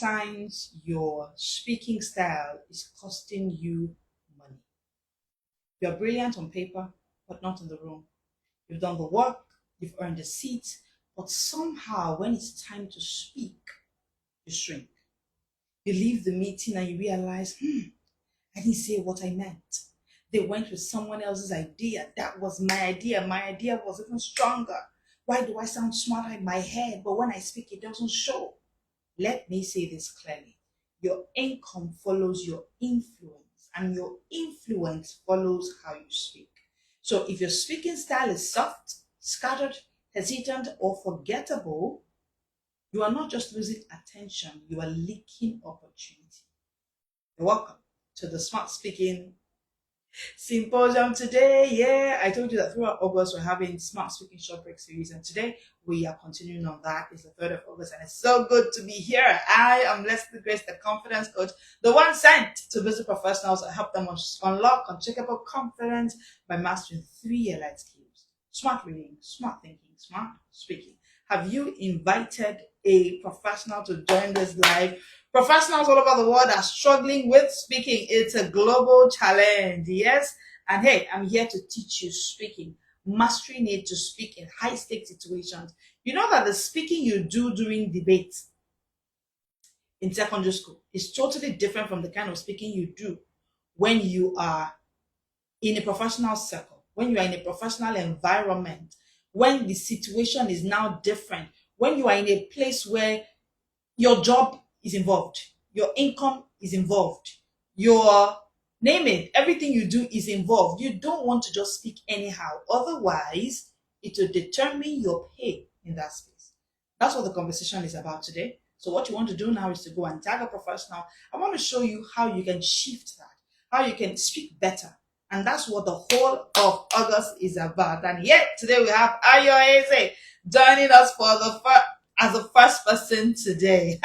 signs your speaking style is costing you money. You're brilliant on paper, but not in the room. You've done the work, you've earned a seat, but somehow when it's time to speak, you shrink. You leave the meeting and you realize, I didn't say what I meant. They went with someone else's idea. That was my idea. My idea was even stronger. Why do I sound smarter in my head, but when I speak, it doesn't show? Let me say this clearly. Your income follows your influence, and your influence follows how you speak. So if your speaking style is soft, scattered, hesitant, or forgettable, you are not just losing attention, you are leaking opportunity. You're welcome to the Smart Speaking Symposium today. Yeah, I told you that throughout August we're having Smart Speaking Short Break series, and today we are continuing on that. It's the 3rd of August, and it's so good to be here. I am Leslie Grace, the confidence coach, the one sent to busy professionals and help them unlock uncheckable confidence by mastering 3 life skills: smart reading, smart thinking, smart speaking. Have you invited a professional to join this live? Professionals all over the world are struggling with speaking. It's a global challenge, yes? And hey, I'm here to teach you speaking, mastering it to speak in high-stakes situations. You know that the speaking you do during debate in secondary school is totally different from the kind of speaking you do when you are in a professional circle, when you are in a professional environment, when the situation is now different, when you are in a place where your job is involved, your income is involved, your name it, everything you do is involved. You don't want to just speak anyhow. Otherwise, it will determine your pay in that space. That's what the conversation is about today. So what you want to do now is to go and tag a professional. I want to show you how you can shift that, how you can speak better. And that's what the whole of August is about. And yet today we have Ayo Eze joining us for as the first person today.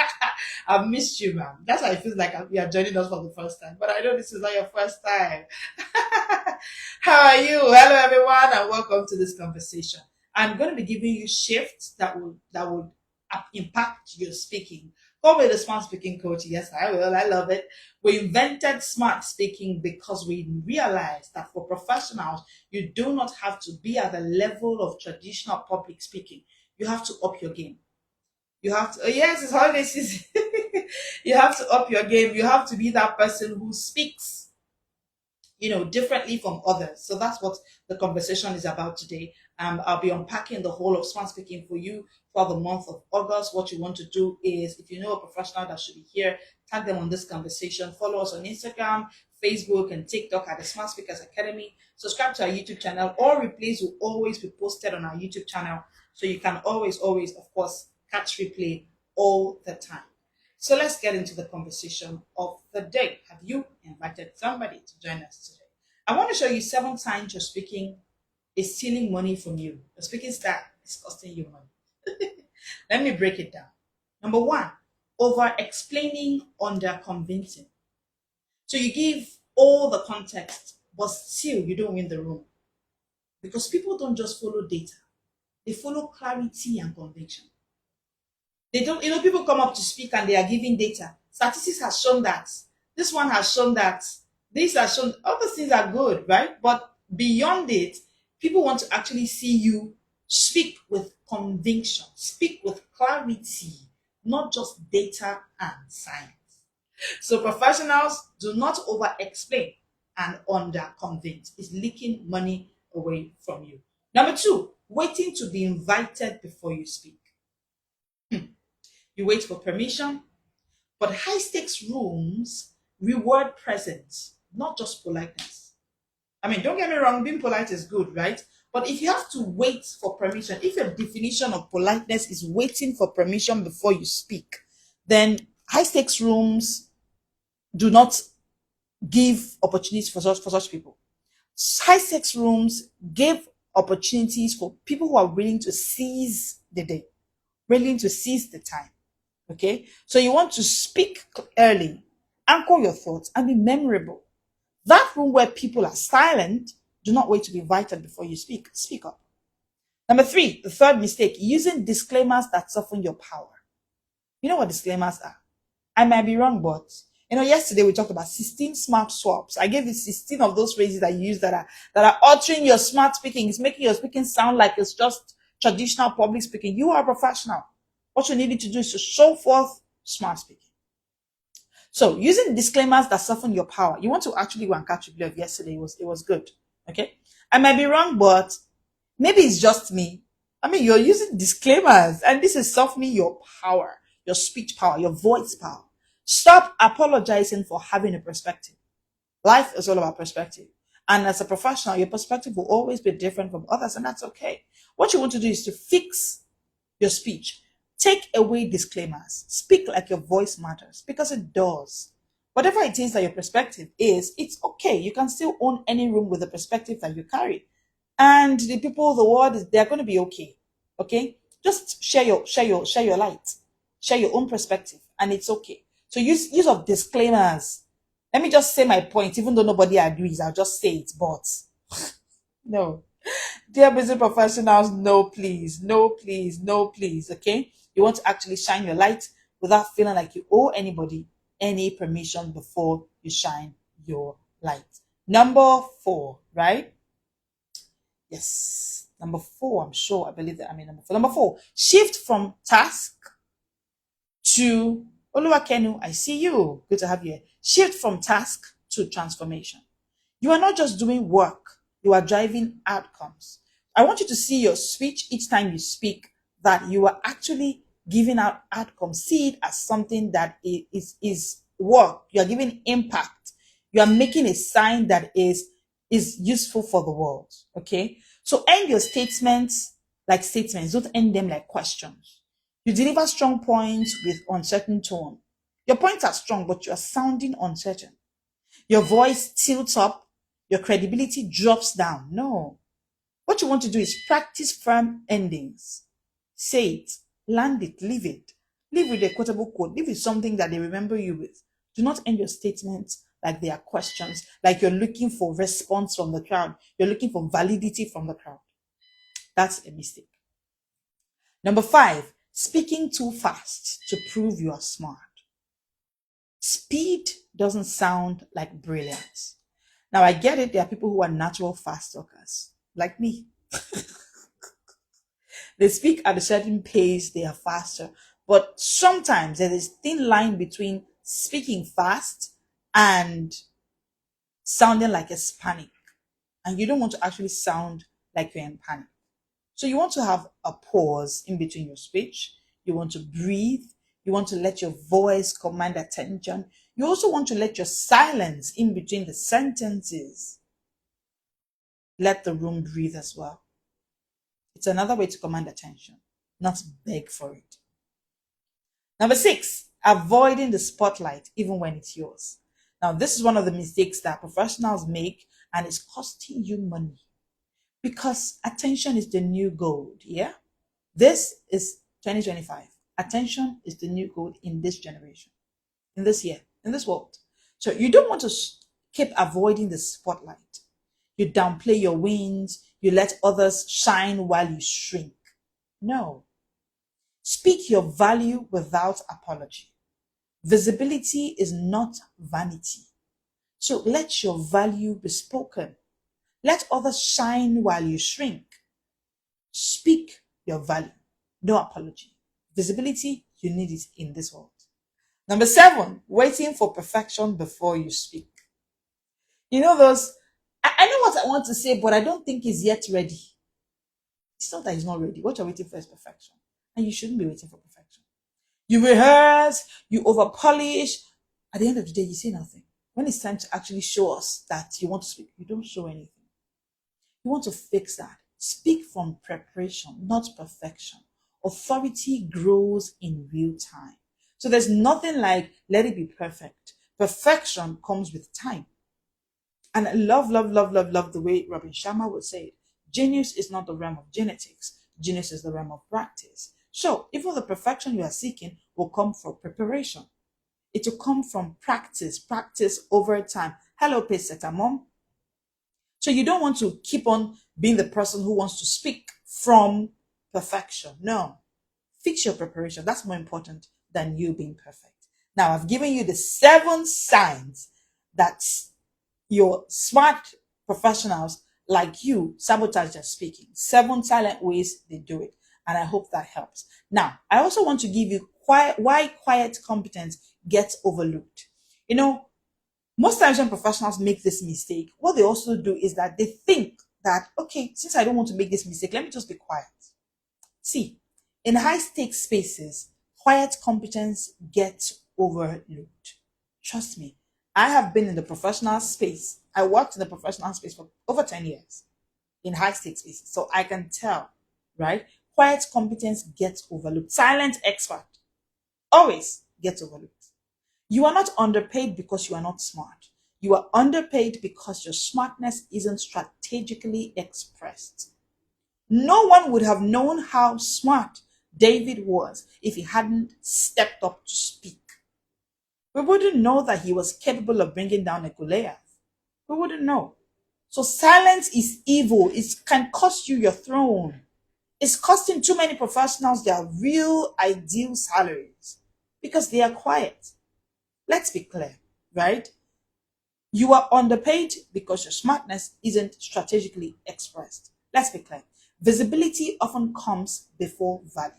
I've missed you, man. That's how it feels like you are joining us for the first time. But I know this is not your first time. How are you? Hello, everyone, and welcome to this conversation. I'm going to be giving you shifts that would impact your speaking. Call me the smart speaking coach. Yes, I will. I love it. We invented smart speaking because we realized that for professionals, you do not have to be at the level of traditional public speaking. You have to up your game. You have to, yes, it's holiday season. You have to up your game. You have to be that person who speaks, differently from others. So that's what the conversation is about today. I'll be unpacking the whole of smart speaking for you for the month of August. What you want to do is, if you know a professional that should be here, tag them on this conversation. Follow us on Instagram, Facebook, and TikTok at the Smart Speakers Academy. Subscribe to our YouTube channel. All replays will always be posted on our YouTube channel. So you can always, of course, catch replay all the time. So let's get into the conversation of the day. Have you invited somebody to join us today? I want to show you 7 signs your speaking is stealing money from you. Your speaking style is costing you money. Let me break it down. Number 1, over-explaining, under-convincing. So you give all the context, but still you don't win the room. Because people don't just follow data. They follow clarity and conviction. They don't, people come up to speak and they are giving data. Statistics has shown that. This one has shown that. This has shown, all those things are good, right? But beyond it, people want to actually see you speak with conviction, speak with clarity, not just data and science. So professionals, do not over-explain and under-convince. It's leaking money away from you. Number 2, waiting to be invited before you speak. You wait for permission, but high-stakes rooms reward presence, not just politeness. I mean, don't get me wrong, being polite is good, right? But if you have to wait for permission, if your definition of politeness is waiting for permission before you speak, then high-stakes rooms do not give opportunities for such people. High-stakes rooms give opportunities for people who are willing to seize the day, willing to seize the time. Okay, so you want to speak early, anchor your thoughts, and be memorable. That room where people are silent, do not wait to be invited before you speak. Speak up. Number 3, the third mistake, using disclaimers that soften your power. You know what disclaimers are? I might be wrong, but yesterday we talked about 16 smart swaps. I gave you 16 of those phrases that you use that are altering your smart speaking. It's making your speaking sound like it's just traditional public speaking. You are a professional. What you need to do is to show forth smart speaking. So using disclaimers that soften your power. You want to actually go and catch a play of yesterday. It was good. Okay. I might be wrong, but maybe it's just me. I mean, you're using disclaimers, and this is softening your power, your speech power, your voice power. Stop apologizing for having a perspective. Life is all about perspective. And as a professional, your perspective will always be different from others, and that's okay. What you want to do is to fix your speech. Take away disclaimers. Speak like your voice matters, because it does. Whatever it is that your perspective is, it's okay. You can still own any room with the perspective that you carry. And the people of the world, they're going to be okay. Okay? Just share your light. Share your own perspective, and it's okay. So use of disclaimers. Let me just say my point, even though nobody agrees, I'll just say it, but no. Dear busy professionals, no please, no please, no please, okay? You want to actually shine your light without feeling like you owe anybody any permission before you shine your light. Number 4, right? Yes. Number 4, I'm sure, I believe that I mean number 4. Number 4, shift from task to Oluwakenu, I see you. Good to have you here. Shift from task to transformation. You are not just doing work, you are driving outcomes. I want you to see your speech each time you speak that you are actually giving out outcomes. See it as something that is work. You are giving impact. You are making a sign that is useful for the world. Okay? So end your statements like statements. Don't end them like questions. You deliver strong points with uncertain tone. Your points are strong, but you are sounding uncertain. Your voice tilts up, your credibility drops down. No. What you want to do is practice firm endings. Say it, land it, leave it. Leave with a quotable quote. Leave with something that they remember you with. Do not end your statements like they are questions, like you're looking for response from the crowd. You're looking for validity from the crowd. That's a mistake. Number 5, speaking too fast to prove you are smart. Speed doesn't sound like brilliance. Now, I get it. There are people who are natural fast talkers, like me. They speak at a certain pace, they are faster. But sometimes there is a thin line between speaking fast and sounding like a panic. And you don't want to actually sound like you're in panic. So you want to have a pause in between your speech. You want to breathe. You want to let your voice command attention. You also want to let your silence in between the sentences let the room breathe as well. It's another way to command attention, not beg for it. Number 6, avoiding the spotlight even when it's yours. Now, this is one of the mistakes that professionals make, and it's costing you money because attention is the new gold. Yeah. This is 2025. Attention is the new gold in this generation, in this year, in this world. So you don't want to keep avoiding the spotlight. You downplay your wins. You let others shine while you shrink. No. Speak your value without apology. Visibility is not vanity. So let your value be spoken. Let others shine while you shrink. Speak your value. No apology. Visibility, you need it in this world. Number 7, waiting for perfection before you speak. You know those, I know what I want to say, but I don't think it's yet ready. It's not that it's not ready. What you're waiting for is perfection. And you shouldn't be waiting for perfection. You rehearse, you over polish. At the end of the day, you say nothing. When it's time to actually show us that you want to speak, you don't show anything. You want to fix that. Speak from preparation, not perfection. Authority grows in real time. So there's nothing like let it be perfect. Perfection comes with time. And I love the way Robin Sharma would say it. Genius is not the realm of genetics. Genius is the realm of practice. So even the perfection you are seeking will come from preparation. It will come from practice over time. Hello, Peseta Mom. So you don't want to keep on being the person who wants to speak from perfection. No. Fix your preparation. That's more important than you being perfect. Now, I've given you the 7 signs that your smart professionals like you sabotage their speaking. 7 silent ways they do it. And I hope that helps. Now, I also want to give you why quiet competence gets overlooked. You know, most times when professionals make this mistake, what they also do is that they think that, okay, since I don't want to make this mistake, let me just be quiet. See, in high stakes spaces, quiet competence gets overlooked. Trust me, I have been in the professional space. I worked in the professional space for over 10 years in high stakes spaces. So I can tell, right? Quiet competence gets overlooked. Silent expert always gets overlooked. You are not underpaid because you are not smart. You are underpaid because your smartness isn't strategically expressed. No one would have known how smart David was if he hadn't stepped up to speak. We wouldn't know that he was capable of bringing down a Goliath. We wouldn't know. So silence is evil. It can cost you your throne. It's costing too many professionals their real ideal salaries because they are quiet. Let's be clear, right? You are underpaid because your smartness isn't strategically expressed. Let's be clear. Visibility often comes before value.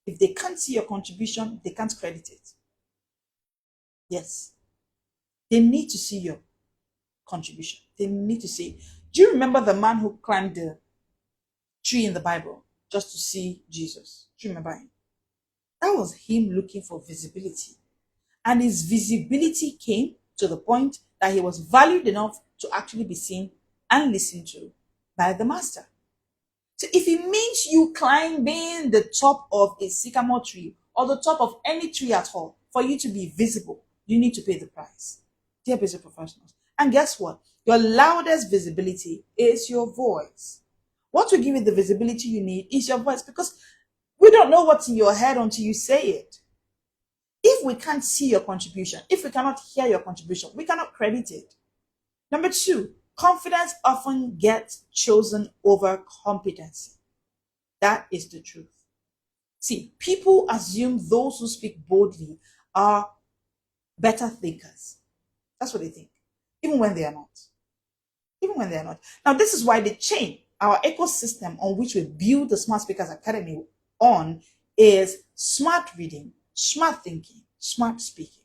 If they can't see your contribution, they can't credit it. Yes. They need to see your contribution. They need to see. Do you remember the man who climbed the tree in the Bible just to see Jesus? Do you remember him? That was him looking for visibility. And his visibility came to the point that he was valued enough to actually be seen and listened to by the master. So if it means you climbing the top of a sycamore tree or the top of any tree at all for you to be visible, you need to pay the price. Dear busy professionals. And guess what? Your loudest visibility is your voice. What will give you the visibility you need is your voice, because we don't know what's in your head until you say it. If we can't see your contribution, if we cannot hear your contribution, we cannot credit it. Number 2, confidence often gets chosen over competency. That is the truth. See, people assume those who speak boldly are better thinkers. That's what they think, even when they are not. Even when they are not. Now, this is why the chain, our ecosystem on which we build the Smart Speakers Academy on, is smart reading, smart thinking, smart speaking.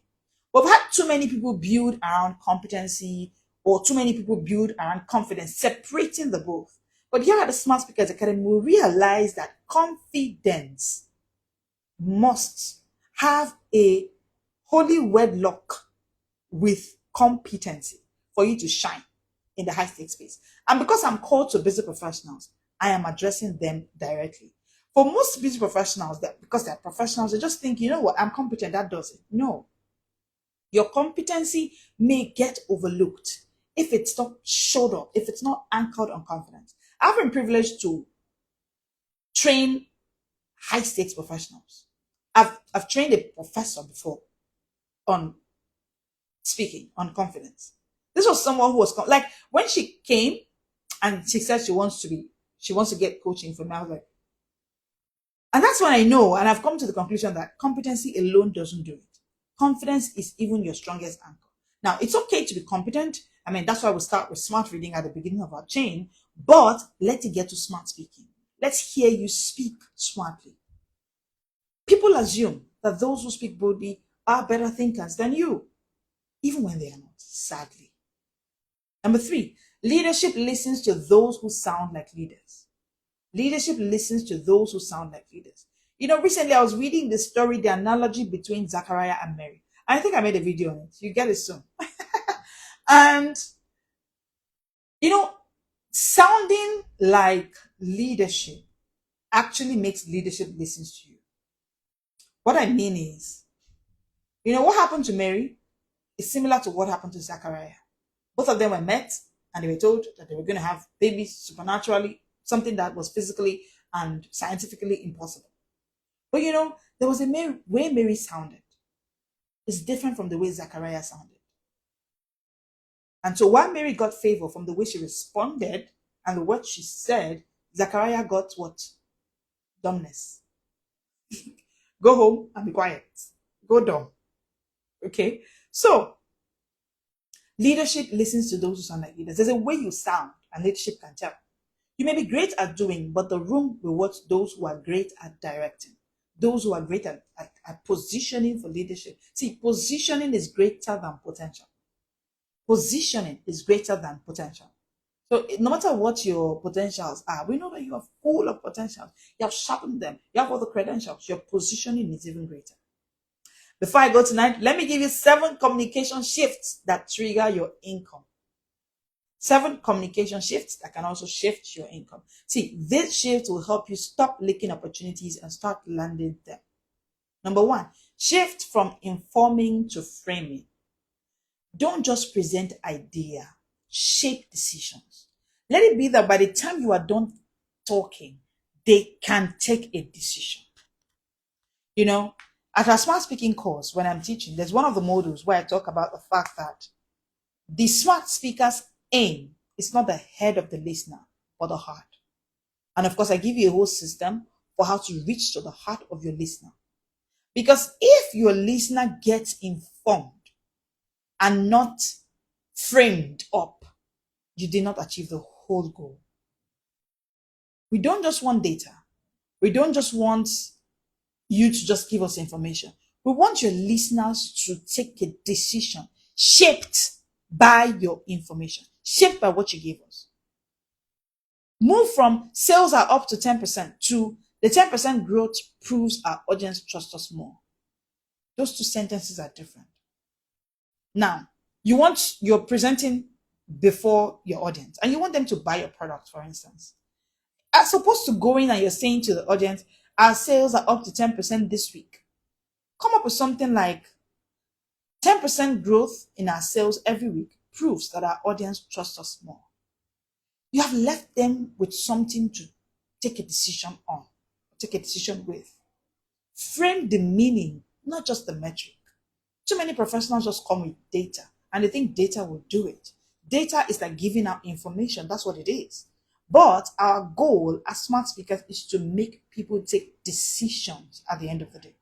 We've had too many people build around competency or too many people build around confidence, separating the both. But here at the Smart Speakers Academy, we realize that confidence must have a holy wedlock with competency for you to shine in the high stakes space. And because I'm called to busy professionals, I am addressing them directly. For most busy professionals, that because they're professionals, they just think, you know what, I'm competent, that does it. No. Your competency may get overlooked if it's not showed up, if it's not anchored on confidence. I've been privileged to train high stakes professionals. I've trained a professor before on speaking, on confidence. This was someone who was like, when she came and she said she wants to get coaching from me, I was like, and that's when I know, and I've come to the conclusion that competency alone doesn't do it. Confidence is even your strongest anchor. Now, it's okay to be competent. I mean, that's why we start with smart reading at the beginning of our chain, but let it get to smart speaking. Let's hear you speak smartly. People assume that those who speak boldly are better thinkers than you, even when they are not, sadly. Number 3, leadership listens to those who sound like leaders. Leadership listens to those who sound like leaders. You know, recently I was reading the story, the analogy between Zachariah and Mary. I think I made a video on it. You get it soon. And, you know, sounding like leadership actually makes leadership listen to you. What I mean is, you know, what happened to Mary is similar to what happened to Zachariah. Both of them were met and they were told that they were going to have babies supernaturally, something that was physically and scientifically impossible. But you know, there was a way Mary sounded. It's different from the way Zachariah sounded. And so while Mary got favor from the way she responded and the words she said, Zachariah got what? Dumbness. Go home and be quiet. Go dumb. Okay. So leadership listens to those who sound like leaders. There's a way you sound, and leadership can tell. You may be great at doing, but the room rewards those who are great at directing, those who are great at positioning for leadership. See, positioning is greater than potential. Positioning is greater than potential. So no matter what your potentials are, we know that you are full of potentials. You have sharpened them. You have all the credentials. Your positioning is even greater. Before I go tonight, let me give you 7 communication shifts that trigger your income. 7 communication shifts that can also shift your income. See, this shift will help you stop leaking opportunities and start landing them. Number 1, shift from informing to framing. Don't just present idea, shape decisions. Let it be that by the time you are done talking, they can take a decision. You know, at our smart speaking course, when I'm teaching, there's one of the modules where I talk about the fact that the smart speaker's aim is not the head of the listener, but the heart. And of course, I give you a whole system for how to reach to the heart of your listener. Because if your listener gets informed and not framed up, you did not achieve the whole goal. We don't just want data. We don't just want you to just give us information. We want your listeners to take a decision shaped by your information, shaped by what you gave us. Move from sales are up to 10% to the 10% growth proves our audience trust us more. Those 2 sentences are different. Now, you're presenting before your audience and you want them to buy your product, for instance. As opposed to going and you're saying to the audience, our sales are up to 10% this week. Come up with something like 10% growth in our sales every week proves that our audience trusts us more. You have left them with something to take a decision on, take a decision with. Frame the meaning, not just the metric. Too many professionals just come with data and they think data will do it. Data is like giving out information. That's what it is. But our goal as smart speakers is to make people take decisions at the end of the day.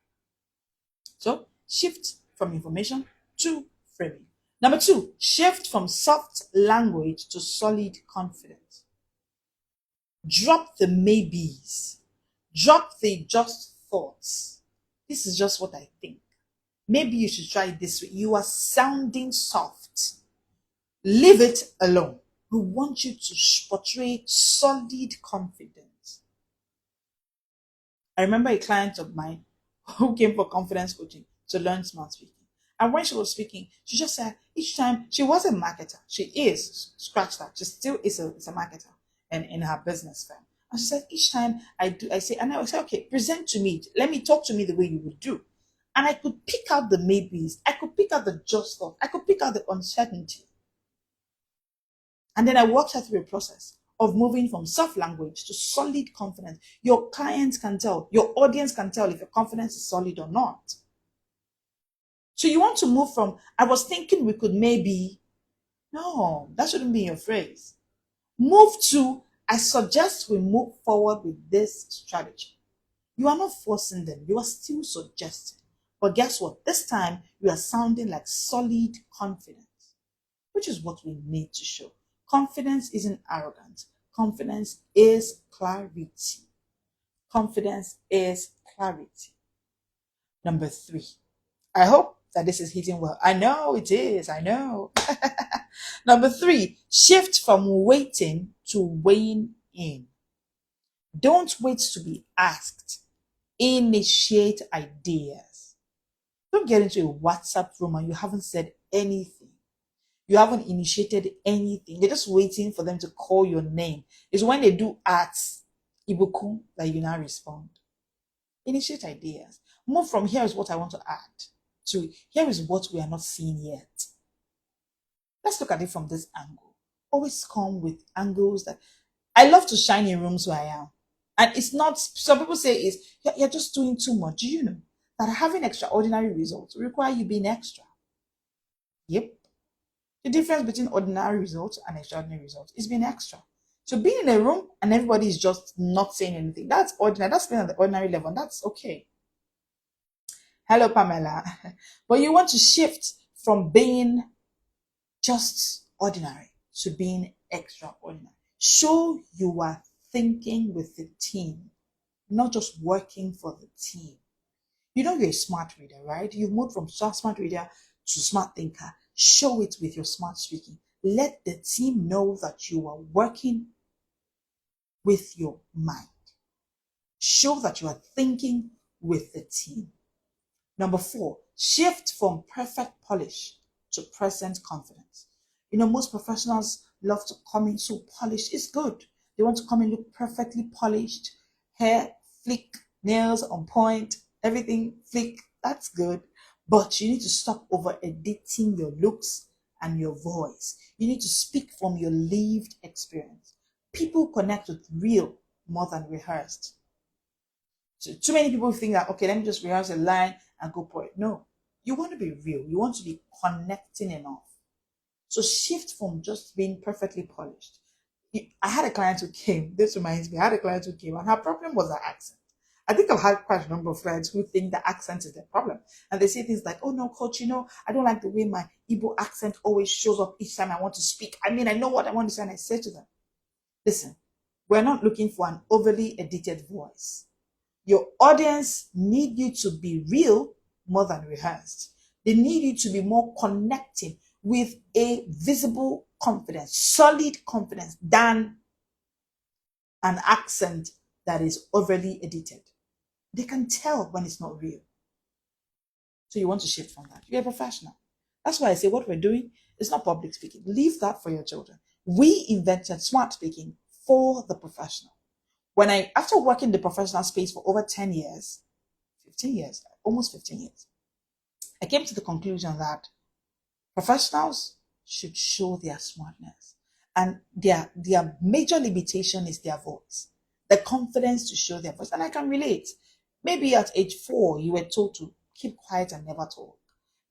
So shift from information to framing. Number 2, shift from soft language to solid confidence. Drop the maybes. Drop the just thoughts. This is just what I think. Maybe you should try it this way. You are sounding soft. Leave it alone. We want you to portray solid confidence. I remember a client of mine who came for confidence coaching to learn smart speaking. And when she was speaking, she just said each time she was a marketer. She is, scratch that. She still is a marketer and in her business firm. And she said each time I say, and I would say, okay, present to me. Let me talk to me the way you would do. And I could pick out the maybes. I could pick out the just thought. I could pick out the uncertainty. And then I walked her through a process of moving from soft language to solid confidence. Your clients can tell, your audience can tell if your confidence is solid or not. So you want to move from, I was thinking we could maybe, no, that shouldn't be your phrase. Move to, I suggest we move forward with this strategy. You are not forcing them, you are still suggesting. But guess what? This time you are sounding like solid confidence, which is what we need to show. Confidence isn't arrogance. Confidence is clarity. Confidence is clarity. Number 3. I hope that this is hitting well. I know it is. I know. Number 3, shift from waiting to weighing in. Don't wait to be asked. Initiate ideas. Don't get into a WhatsApp room and you haven't said anything. You haven't initiated anything. You're just waiting for them to call your name. It's when they do arts, ibuku, that you now respond. Initiate ideas. Move from here is what I want to add to here is what we are not seeing yet. Let's look at it from this angle. Always come with angles that I love to shine in rooms where I am. And it's not, some people say is you're just doing too much. Do you know that having extraordinary results require you being extra? Yep. The difference between ordinary results and extraordinary results is being extra. So being in a room and everybody is just not saying anything, that's ordinary. That's being at the ordinary level. And that's okay. Hello, Pamela. But you want to shift from being just ordinary to being extraordinary. Show you are thinking with the team, not just working for the team. You know you're a smart reader, right? You moved from smart reader to smart thinker. Show it with your smart speaking. Let the team know that you are working with your mind. Show that you are thinking with the team. Number 4, shift from perfect polish to present confidence. You know, most professionals love to come in so polished. It's good. They want to come in look perfectly polished, hair flick, nails on point, everything flick. That's good. But you need to stop over editing your looks and your voice. You need to speak from your lived experience. People connect with real more than rehearsed. So too many people think that, okay, let me just rehearse a line and go for it. No, you want to be real. You want to be connecting enough. So shift from just being perfectly polished. I had a client who came, this reminds me, I had a client who came and her problem was her accent. I think I've had quite a number of clients who think the accent is their problem. And they say things like, oh no, coach, I don't like the way my Igbo accent always shows up each time I want to speak. I mean, I know what I want to say and I say to them, listen, we're not looking for an overly edited voice. Your audience need you to be real more than rehearsed. They need you to be more connecting with a visible confidence, solid confidence than an accent that is overly edited. They can tell when it's not real. So you want to shift from that. You're a professional. That's why I say what we're doing is not public speaking. Leave that for your children. We invented smart speaking for the professional. After working the professional space for over 10 years, 15 years, almost 15 years, I came to the conclusion that professionals should show their smartness. And their major limitation is their voice, the confidence to show their voice. And I can relate. Maybe at age 4, you were told to keep quiet and never talk.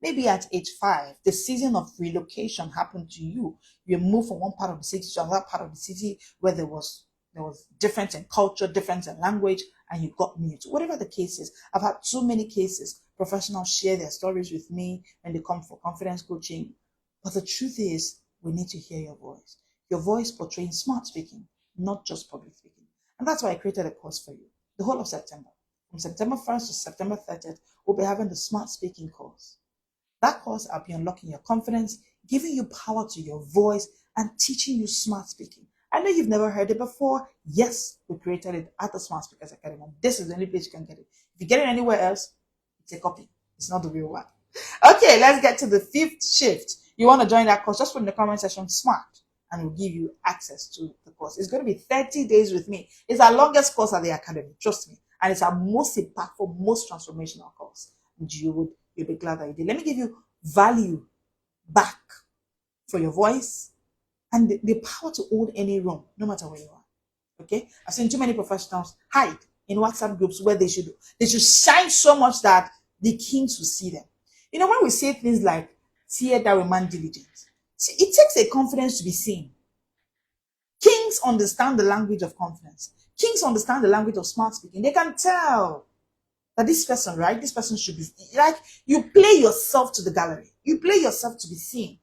Maybe at age 5, the season of relocation happened to you. You moved from one part of the city to another part of the city where there was difference in culture, difference in language, and you got mute. Whatever the case is, I've had so many cases. Professionals share their stories with me when they come for confidence coaching. But the truth is, we need to hear your voice. Your voice portraying smart speaking, not just public speaking. And that's why I created a course for you. The whole of September. From September 1st to September 30th, we'll be having the smart speaking course. That course, I'll be unlocking your confidence, giving you power to your voice, and teaching you smart speaking. I know you've never heard it before. Yes, we created it at the Smart Speakers Academy. This is the only place you can get it. If you get it anywhere else, it's a copy. It's not the real one. Okay, let's get to the 5th shift. You want to join that course? Just put in the comment section SMART and we'll give you access to the course. It's going to be 30 days with me. It's our longest course at the academy, trust me. And it's our most impactful, most transformational course. And you'll be glad that you did. Let me give you value back for your voice and the power to hold any room, no matter where you are. Okay? I've seen too many professionals hide in WhatsApp groups where they should shine so much that the kings will see them. You know, when we say things like tear that a man diligent, see, it takes a confidence to be seen. Kings understand the language of confidence. Kings understand the language of smart speaking. They can tell that this person, right? This person should be like, you play yourself to the gallery. You play yourself to be seen.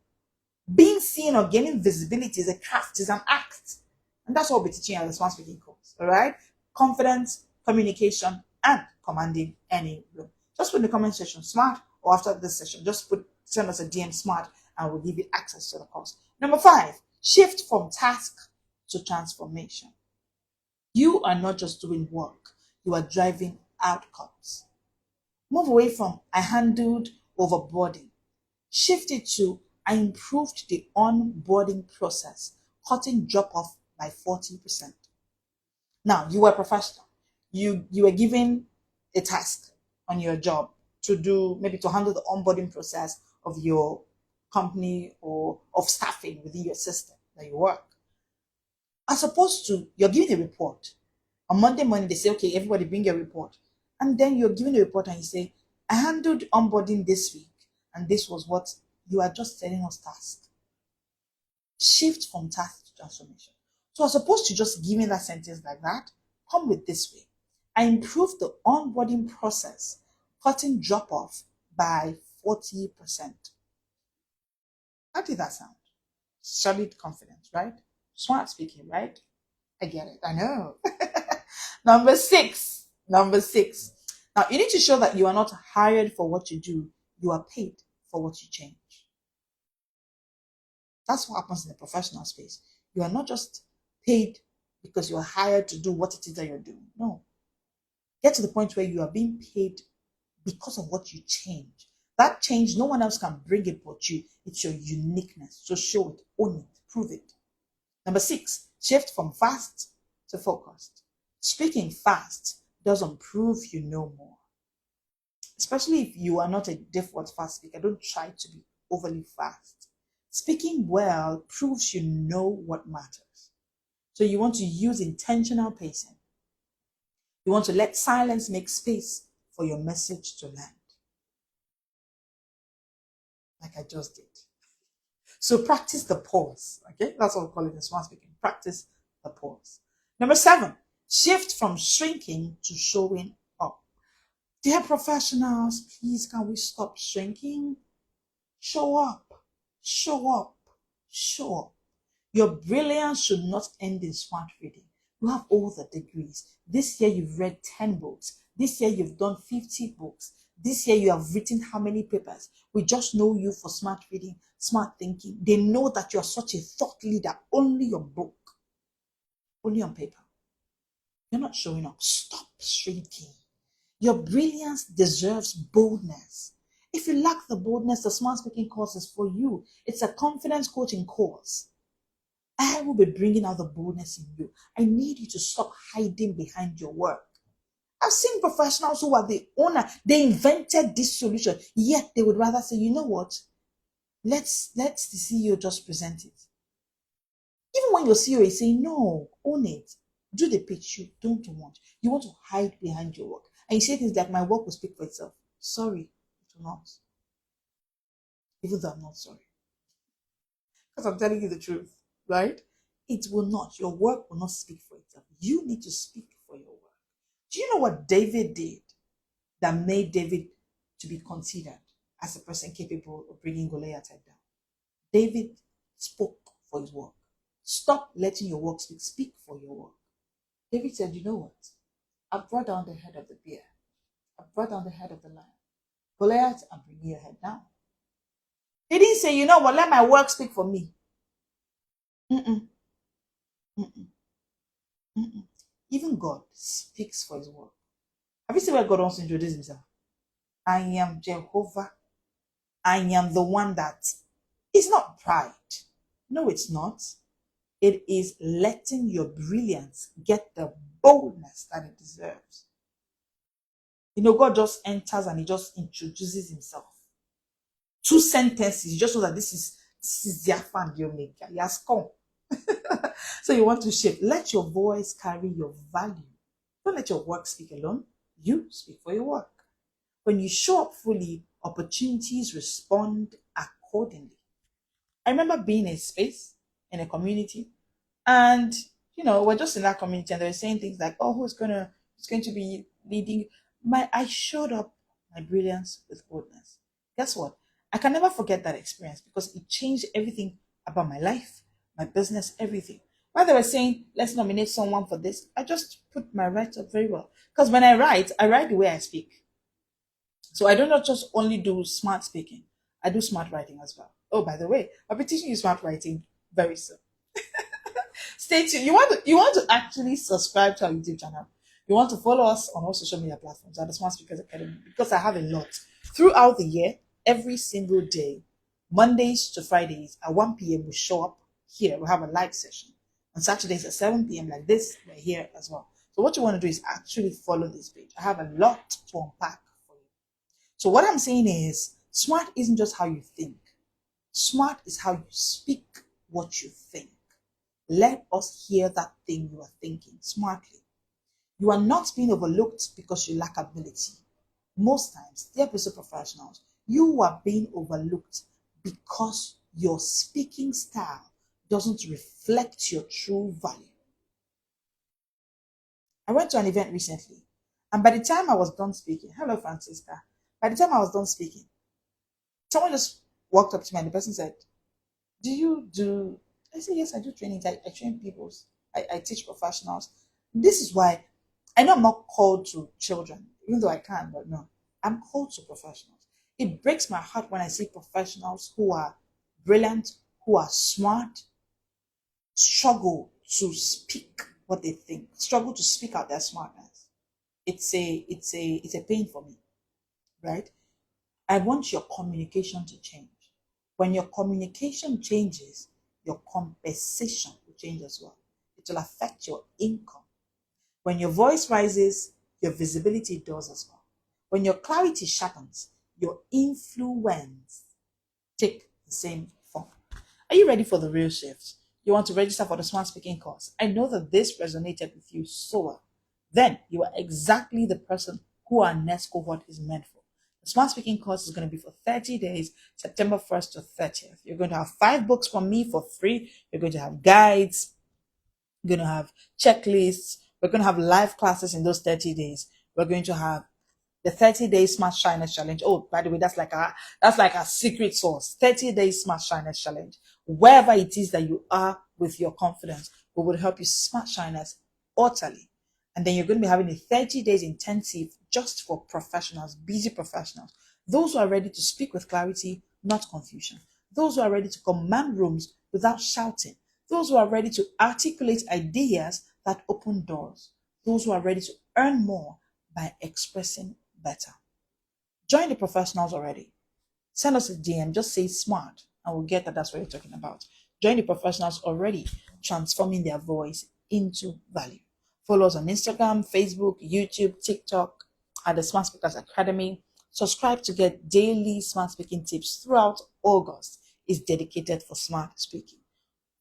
Being seen or gaining visibility is a craft, is an act. And that's what we're teaching at the smart speaking course. All right? Confidence, communication, and commanding any room. Just put in the comment section SMART, or after this session, send us a DM SMART and we'll give you access to the course. Number 5, shift from task to transformation. You are not just doing work, you are driving outcomes. Move away from I handled overboarding. Shift it to I improved the onboarding process, cutting drop off by 40%. Now, you were a professional. You were given a task on your job to do, maybe to handle the onboarding process of your company or of staffing within your system that you work. As opposed to, you're giving a report. On Monday morning, they say, okay, everybody bring your report. And then you're giving a report and you say, I handled onboarding this week. And this was what you are just telling us task. Shift from task to transformation. So as opposed to just giving that sentence like that, come with this way. I improved the onboarding process, cutting drop off by 40%. How did that sound? Solid confidence, right? Smart speaking, right? I get it. I know. Number six. Number six. Now, you need to show that you are not hired for what you do, you are paid for what you change. That's what happens in the professional space. You are not just paid because you are hired to do what it is that you're doing. No. Get to the point where you are being paid because of what you change. That change, no one else can bring it but you. It's your uniqueness. So show it, own it, prove it. Number six, shift from fast to focused. Speaking fast doesn't prove you know more. Especially if you are not a default fast speaker, don't try to be overly fast. Speaking well proves you know what matters. So you want to use intentional pacing. You want to let silence make space for your message to land. Like I just did. So practice the pause. Okay, that's what we call it in smart speaking. Practice the pause. Number seven, shift from shrinking to showing up. Dear professionals, please can we stop shrinking? Show up, show up, show up. Your brilliance should not end in smart reading. You have all the degrees. This year you've read 10 books. This year you've done 50 books. This year you have written how many papers? We just know you for smart reading, smart thinking. They know that you are such a thought leader. Only your book, only on paper. You're not showing up. Stop shrinking. Your brilliance deserves boldness. If you lack the boldness, the smart speaking course is for you. It's a confidence coaching course. I will be bringing out the boldness in you. I need you to stop hiding behind your work. I've seen professionals who are the owner. They invented this solution, yet they would rather say, you know what? Let's the CEO just present it. Even when your CEO is saying, no, own it. Do the pitch you don't want. You want to hide behind your work. And you say things like, my work will speak for itself. Sorry, it will not. Even though I'm not sorry. Because I'm telling you the truth, right? It will not. Your work will not speak for itself. You need to speak for your work. Do you know what David did that made David to be considered as a person capable of bringing Goliath down? David spoke for his work. Stop letting your work speak. Speak for your work. David said, you know what? I've brought down the head of the bear. I've brought down the head of the lion. Goliath, I'm bringing your head down. He didn't say, you know what, let my work speak for me. Mm-mm. Mm-mm. Mm-mm. Even God speaks for his work. Have you seen where God wants to introduce himself? I am Jehovah. I am the one that is not pride. No, it's not. It is letting your brilliance get the boldness that it deserves. You know, God just enters and he just introduces himself. Two sentences, you just know that this is the Alpha and the Omega. He has come. So you want to shape. Let your voice carry your value. Don't let your work speak alone. You speak for your work. When you show up fully, opportunities respond accordingly. I remember being in a space, in a community, and we're just in that community and they were saying things like, oh, who's going to be leading? I showed up my brilliance with boldness. Guess what? I can never forget that experience because it changed everything about my life, my business, everything. While they were saying, let's nominate someone for this, I just put my write up very well. Because when I write the way I speak. So I do not just only do smart speaking, I do smart writing as well. Oh, by the way, I'll be teaching you smart writing very soon. Stay tuned. You want to actually subscribe to our YouTube channel. You want to follow us on all social media platforms at the Smart Speakers Academy because I have a lot throughout the year, every single day, Mondays to Fridays at 1 p.m. we show up here. We have a live session. On Saturdays at 7 p.m. like this, we're here as well. So what you want to do is actually follow this page. I have a lot to unpack for you. So what I'm saying is, smart isn't just how you think. Smart is how you speak what you think. Let us hear that thing you are thinking smartly. You are not being overlooked because you lack ability. Most times, dear business professionals, you are being overlooked because your speaking style doesn't reflect your true value. I went to an event recently, and by the time I was done speaking, hello Francisca, By the time I was done speaking, someone just walked up to me and the person said, do you do? I said, yes, I do trainings. I train people. I teach professionals. This is why I know I'm not called to children, even though I can, but no, I'm called to professionals. It breaks my heart when I see professionals who are brilliant, who are smart, struggle to speak what they think, struggle to speak out their smartness. It's a pain for me, right? I want your communication to change. When your communication changes, your compensation will change as well. It will affect your income. When your voice rises, your visibility does as well. When your clarity sharpens, your influence take the same form. Are you ready for the real shift? You want to register for the smart speaking course? I know that this resonated with you so well. Then you are exactly the person who our next cohort is meant for. The smart speaking course is going to be for 30 days, September 1st to 30th. You're going to have 5 books from me for free. You're going to have guides. You're going to have checklists. We're going to have live classes in those 30 days. We're going to have the 30-day Smart Shyness Challenge. Oh, by the way, that's like a secret source. 30-day Smart Shyness Challenge. Wherever it is that you are with your confidence, we will help you smart shyness utterly. And then you're going to be having a 30 days intensive just for professionals, busy professionals. Those who are ready to speak with clarity, not confusion. Those who are ready to command rooms without shouting. Those who are ready to articulate ideas that open doors. Those who are ready to earn more by expressing better. Join the professionals already. Send us a DM, just say smart, and we'll get that that's what you're talking about. Join the professionals already, transforming their voice into value. Follow us on Instagram, Facebook, YouTube, TikTok at the Smart Speakers Academy. Subscribe to get daily smart speaking tips throughout August. It's dedicated for smart speaking.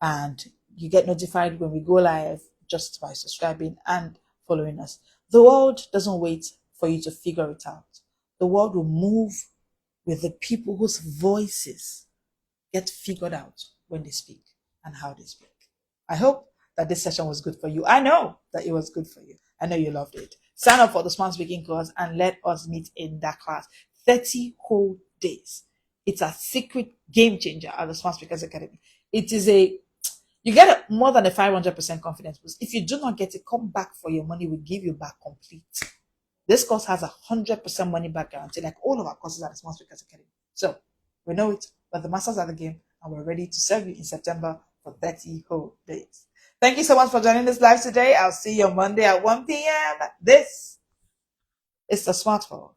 And you get notified when we go live just by subscribing and following us. The world doesn't wait for you to figure it out. The world will move with the people whose voices get figured out when they speak and how they speak. I hope that this session was good for you. I know that it was good for you. I know you loved it. Sign up for the Smart Speaking course and let us meet in that class. 30 whole days. It's a secret game changer at the Smart Speakers Academy. You get more than a 500% confidence boost. If you do not get it, come back for your money. We give you back complete. This course has 100% money back guarantee, like all of our courses at the Smart Speakers Academy. So we know it, but the masters are the game, and we're ready to serve you in September for 30 whole days. Thank you so much for joining this live today. I'll see you on Monday at 1 p.m. This is the Smart World.